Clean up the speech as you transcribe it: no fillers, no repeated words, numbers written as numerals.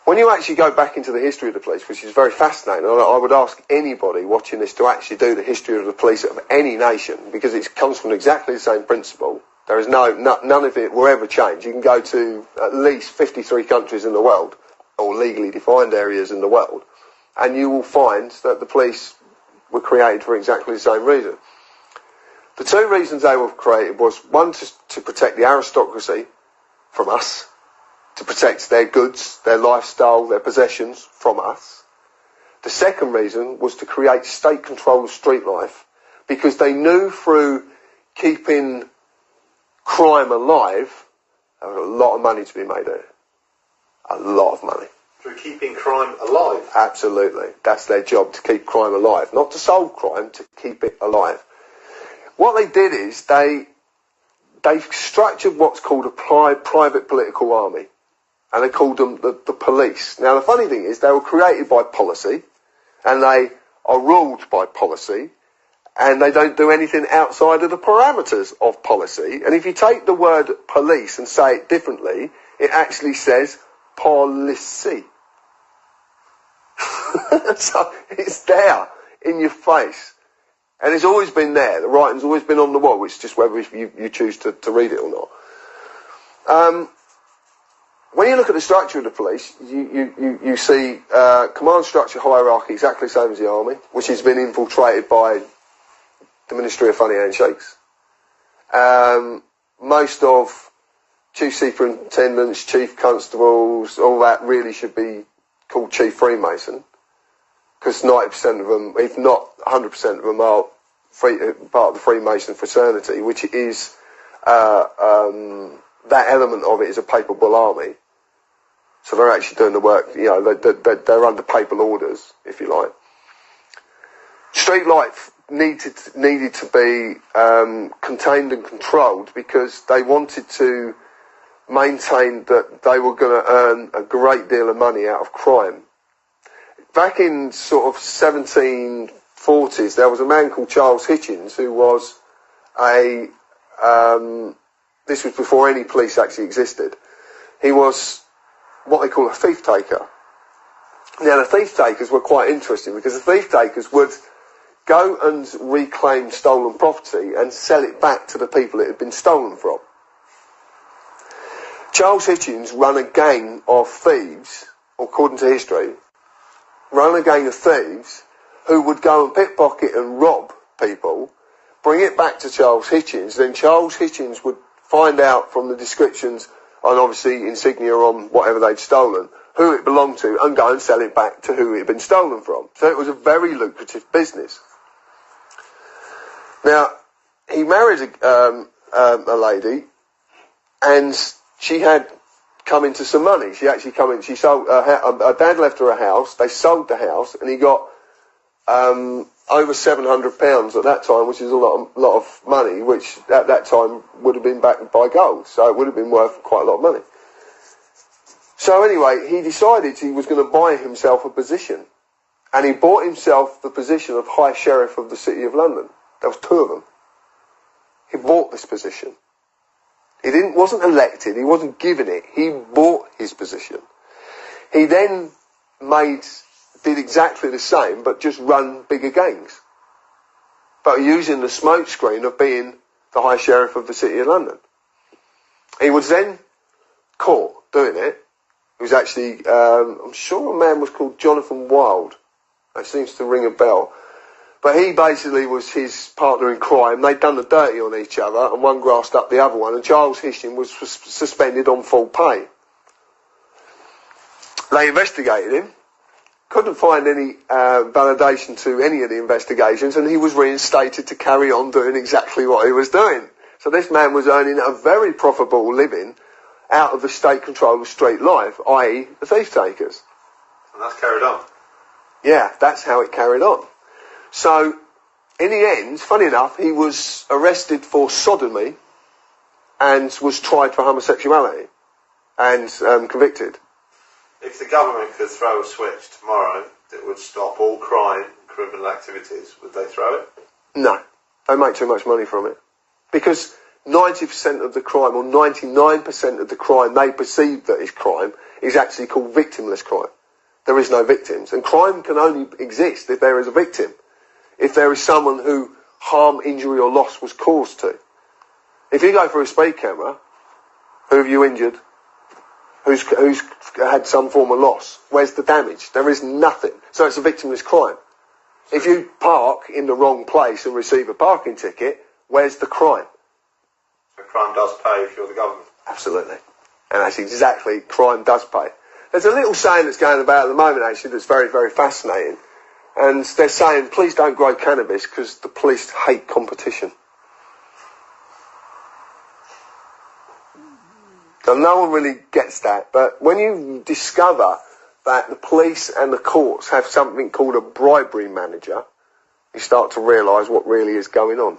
When you actually go back into the history of the police, which is very fascinating, I would ask anybody watching this to actually do the history of the police of any nation, because it comes from exactly the same principle. There is none of it will ever change. You can go to at least 53 countries in the world, or legally defined areas in the world, and you will find that the police were created for exactly the same reason. The two reasons they were created was, one, to protect the aristocracy from us, to protect their goods, their lifestyle, their possessions from us. The second reason was to create state control of street life, because they knew through keeping crime alive, there was a lot of money to be made there. A lot of money. Through keeping crime alive? Absolutely. That's their job, to keep crime alive. Not to solve crime, to keep it alive. What they did is they structured what's called a private political army. And they called them the police. Now, the funny thing is, they were created by policy, and they are ruled by policy, and they don't do anything outside of the parameters of policy. And if you take the word police and say it differently, it actually says policy. So it's there in your face. And it's always been there. The writing's always been on the wall. It's just whether you choose to read it or not. When you look at the structure of the police, you see command structure hierarchy exactly the same as the army, which has been infiltrated by the Ministry of Funny Handshakes. Most of chief superintendents, chief constables, all that really should be called chief Freemason, because 90% of them, if not 100% of them, are part of the Freemason fraternity, which is that element of it is a papal army. So they're actually doing the work, you know, they're under papal orders, if you like. Street life needed to be contained and controlled, because they wanted to maintain that they were going to earn a great deal of money out of crime. Back in sort of 1740s, there was a man called Charles Hitchens who was this was before any police actually existed. He was what they call a thief taker. Now, the thief takers were quite interesting, because the thief takers would go and reclaim stolen property and sell it back to the people it had been stolen from. Charles Hitchens ran a gang of thieves, according to history, ran a gang of thieves who would go and pickpocket and rob people, bring it back to Charles Hitchens, then Charles Hitchens would find out from the descriptions and obviously insignia on whatever they'd stolen, who it belonged to, and go and sell it back to who it had been stolen from. So it was a very lucrative business. Now, he married a lady, and she had come into some money. She actually come in, she sold, her dad left her a house, they sold the house, and he got over £700 at that time, which is a lot of money, which at that time would have been backed by gold, so it would have been worth quite a lot of money. So anyway, he decided he was going to buy himself a position, and he bought himself the position of High Sheriff of the City of London. There was two of them. He bought this position. He wasn't elected, he wasn't given it, he bought his position. He then did exactly the same, but just run bigger gangs, but using the smoke screen of being the High Sheriff of the City of London. He was then caught doing it. It was actually, I'm sure a man was called Jonathan Wilde. That seems to ring a bell. But he basically was his partner in crime. They'd done the dirty on each other, and one grassed up the other one, and Charles Hitchens was suspended on full pay. They investigated him, couldn't find any validation to any of the investigations, and he was reinstated to carry on doing exactly what he was doing. So this man was earning a very profitable living out of the state control of street life, i.e. the thief takers. And that's carried on? Yeah, that's how it carried on. So, in the end, funny enough, he was arrested for sodomy and was tried for homosexuality and convicted. If the government could throw a switch tomorrow that would stop all crime and criminal activities, would they throw it? No, they make too much money from it. Because 90% of the crime, or 99% of the crime they perceive that is crime, is actually called victimless crime. There is no victims. And crime can only exist if there is a victim. If there is someone who harm, injury or loss was caused to. If you go for a speed camera, who have you injured? Who's had some form of loss? Where's the damage? There is nothing. So it's a victimless crime. If you park in the wrong place and receive a parking ticket, where's the crime? So crime does pay if you're the government. Absolutely. And that's exactly, crime does pay. There's a little saying that's going about at the moment, actually, that's very, very fascinating. And they're saying, please don't grow cannabis because the police hate competition. So no one really gets that. But when you discover that the police and the courts have something called a bribery manager, you start to realise what really is going on.